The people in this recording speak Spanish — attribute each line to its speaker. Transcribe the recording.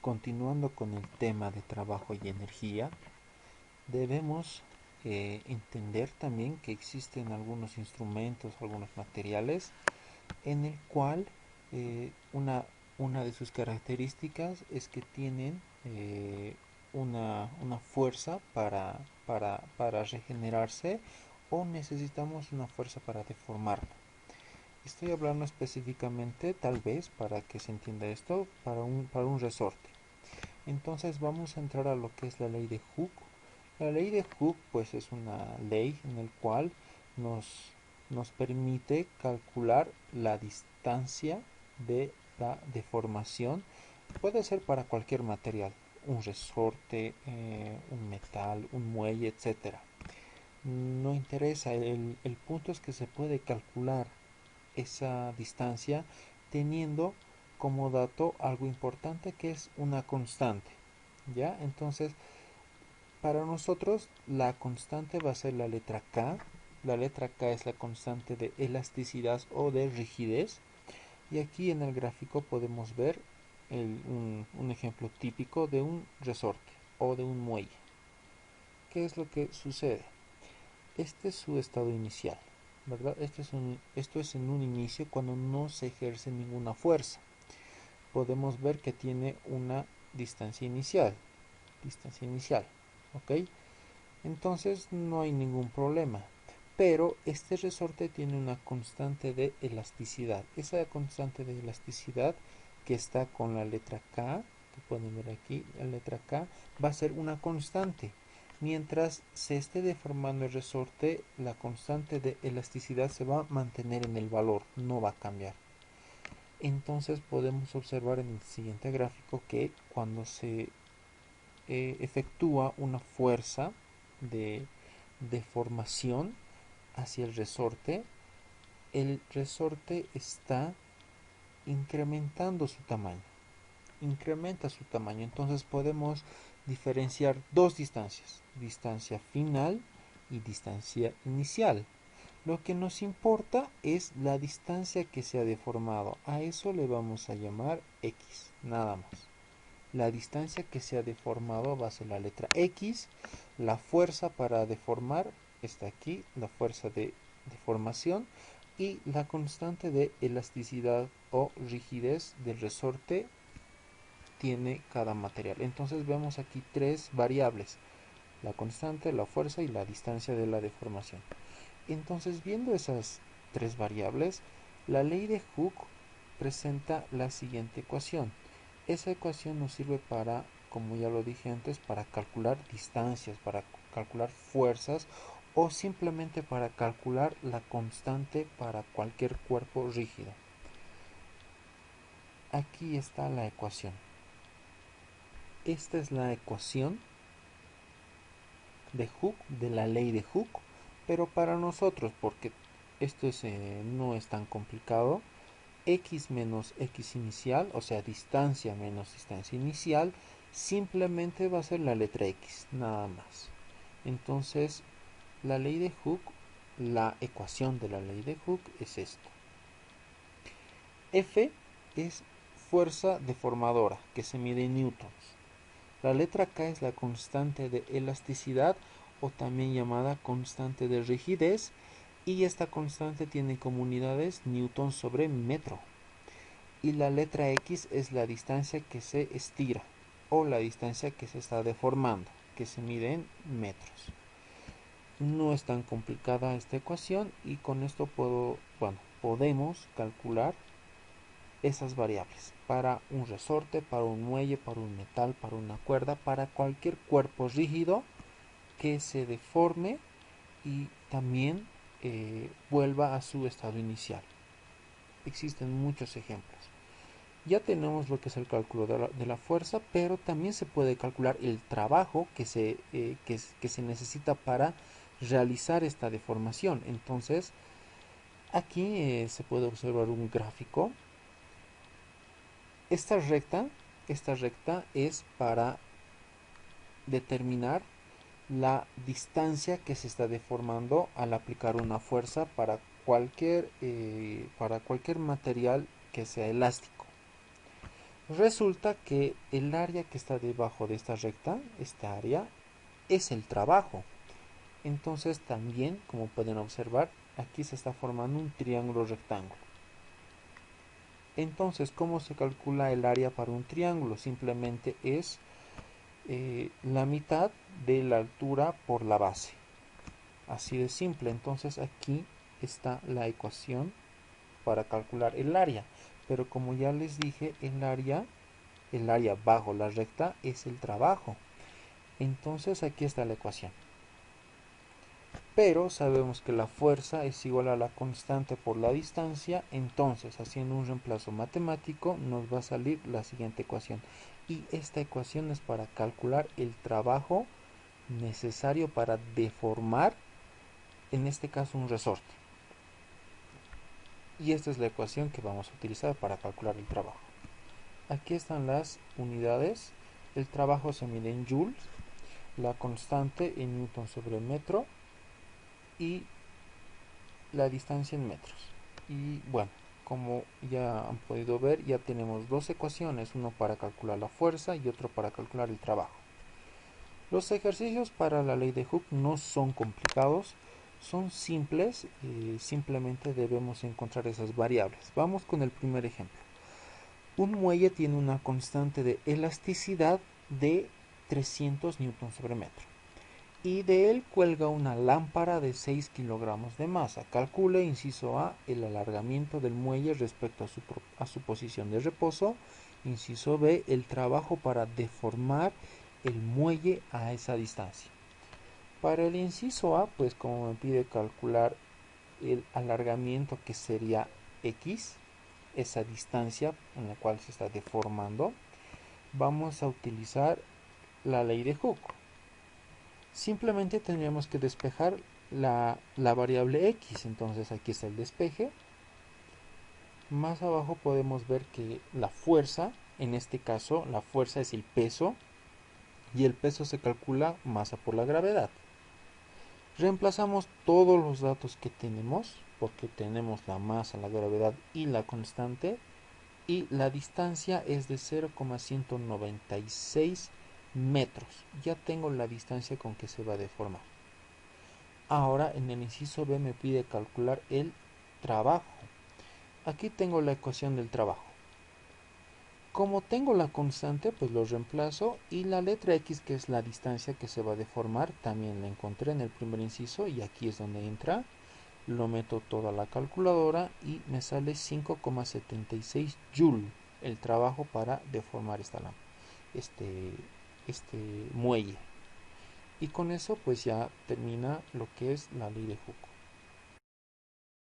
Speaker 1: continuando con el tema de trabajo y energía, debemos entender también que existen algunos instrumentos, algunos materiales en el cual eh, una, una de sus características es que tienen una fuerza para regenerarse, o necesitamos una fuerza para deformarlo. Estoy hablando específicamente, tal vez, para que se entienda esto, para un resorte. Entonces vamos a entrar a lo que es la ley de Hooke. La ley de Hooke pues es una ley en la cual nos permite calcular la distancia de la deformación. Puede ser para cualquier material, un resorte, un metal, un muelle, etcétera. No interesa, el punto es que se puede calcular esa distancia teniendo como dato algo importante, que es una constante. ¿Ya? Entonces, para nosotros la constante va a ser la letra K. La letra K es la constante de elasticidad o de rigidez. Y aquí en el gráfico podemos ver un ejemplo típico de un resorte o de un muelle. ¿Qué es lo que sucede? Este es su estado inicial, ¿verdad? Esto es en un inicio, cuando no se ejerce ninguna fuerza. Podemos ver que tiene una distancia inicial. Distancia inicial, ¿ok? Entonces no hay ningún problema. Pero este resorte tiene una constante de elasticidad. Esa constante de elasticidad, que está con la letra K, que pueden ver aquí, la letra K, va a ser una constante. Mientras se esté deformando el resorte, la constante de elasticidad se va a mantener en el valor, no va a cambiar. Entonces podemos observar en el siguiente gráfico que cuando se efectúa una fuerza de deformación hacia el resorte está incrementando su tamaño. Incrementa su tamaño. Entonces podemos diferenciar dos distancias: distancia final y distancia inicial. Lo que nos importa es la distancia que se ha deformado. A eso le vamos a llamar X, nada más. La distancia que se ha deformado va a ser la letra X. La fuerza para deformar está aquí, la fuerza de deformación, y la constante de elasticidad o rigidez del resorte tiene cada material. Entonces vemos aquí tres variables: la constante, la fuerza y la distancia de la deformación. Entonces, viendo esas tres variables, la ley de Hooke presenta la siguiente ecuación. Esa ecuación nos sirve para, como ya lo dije antes, para calcular distancias, para calcular fuerzas, o simplemente para calcular la constante para cualquier cuerpo rígido. Aquí está la ecuación. Esta es la ecuación de Hooke, de la ley de Hooke, pero para nosotros, porque esto no es tan complicado, x menos x inicial, o sea, distancia menos distancia inicial, simplemente va a ser la letra x, nada más. Entonces, la ley de Hooke, la ecuación de la ley de Hooke es esto. F es fuerza deformadora, que se mide en newtons. La letra K es la constante de elasticidad, o también llamada constante de rigidez, y esta constante tiene como unidades newton sobre metro. Y la letra X es la distancia que se estira, o la distancia que se está deformando, que se mide en metros. No es tan complicada esta ecuación, y con esto podemos calcular esas variables para un resorte, para un muelle, para un metal, para una cuerda, para cualquier cuerpo rígido que se deforme y también vuelva a su estado inicial. Existen muchos ejemplos. Ya tenemos lo que es el cálculo de la fuerza, pero también se puede calcular el trabajo que se necesita para realizar esta deformación. Entonces, aquí se puede observar un gráfico. Esta recta, esta recta es para determinar la distancia que se está deformando al aplicar una fuerza para cualquier material que sea elástico. Resulta que el área que está debajo de esta recta, esta área, es el trabajo. Entonces también, como pueden observar, aquí se está formando un triángulo rectángulo. Entonces, ¿cómo se calcula el área para un triángulo? Simplemente es la mitad de la altura por la base. Así de simple. Entonces aquí está la ecuación para calcular el área. Pero como ya les dije, el área bajo la recta es el trabajo. Entonces aquí está la ecuación. Pero sabemos que la fuerza es igual a la constante por la distancia, entonces haciendo un reemplazo matemático nos va a salir la siguiente ecuación. Y esta ecuación es para calcular el trabajo necesario para deformar, en este caso, un resorte. Y esta es la ecuación que vamos a utilizar para calcular el trabajo. Aquí están las unidades. El trabajo se mide en joules, la constante en newton sobre metro y la distancia en metros. Y bueno, como ya han podido ver, ya tenemos dos ecuaciones, uno para calcular la fuerza y otro para calcular el trabajo. Los ejercicios para la ley de Hooke no son complicados, son simples, simplemente debemos encontrar esas variables. Vamos con el primer ejemplo. Un muelle tiene una constante de elasticidad de 300 newton sobre metro y de él cuelga una lámpara de 6 kilogramos de masa. Calcule, inciso A, el alargamiento del muelle respecto a su posición de reposo. Inciso B, el trabajo para deformar el muelle a esa distancia. Para el inciso A, pues como me pide calcular el alargamiento, que sería X, esa distancia en la cual se está deformando, vamos a utilizar la ley de Hooke. Simplemente tendríamos que despejar la variable X. Entonces aquí está el despeje. Más abajo podemos ver que la fuerza, en este caso la fuerza es el peso, y el peso se calcula masa por la gravedad. Reemplazamos todos los datos que tenemos, porque tenemos la masa, la gravedad y la constante, y la distancia es de 0,196 metros. Ya tengo la distancia con que se va a deformar. Ahora en el inciso B me pide calcular el trabajo. Aquí tengo la ecuación del trabajo. Como tengo la constante, pues lo reemplazo, y la letra X, que es la distancia que se va a deformar, también la encontré en el primer inciso y aquí es donde entra. Lo meto toda la calculadora y me sale 5,76 joule el trabajo para deformar este, este muelle. Y con eso pues ya termina lo que es la ley de Hooke.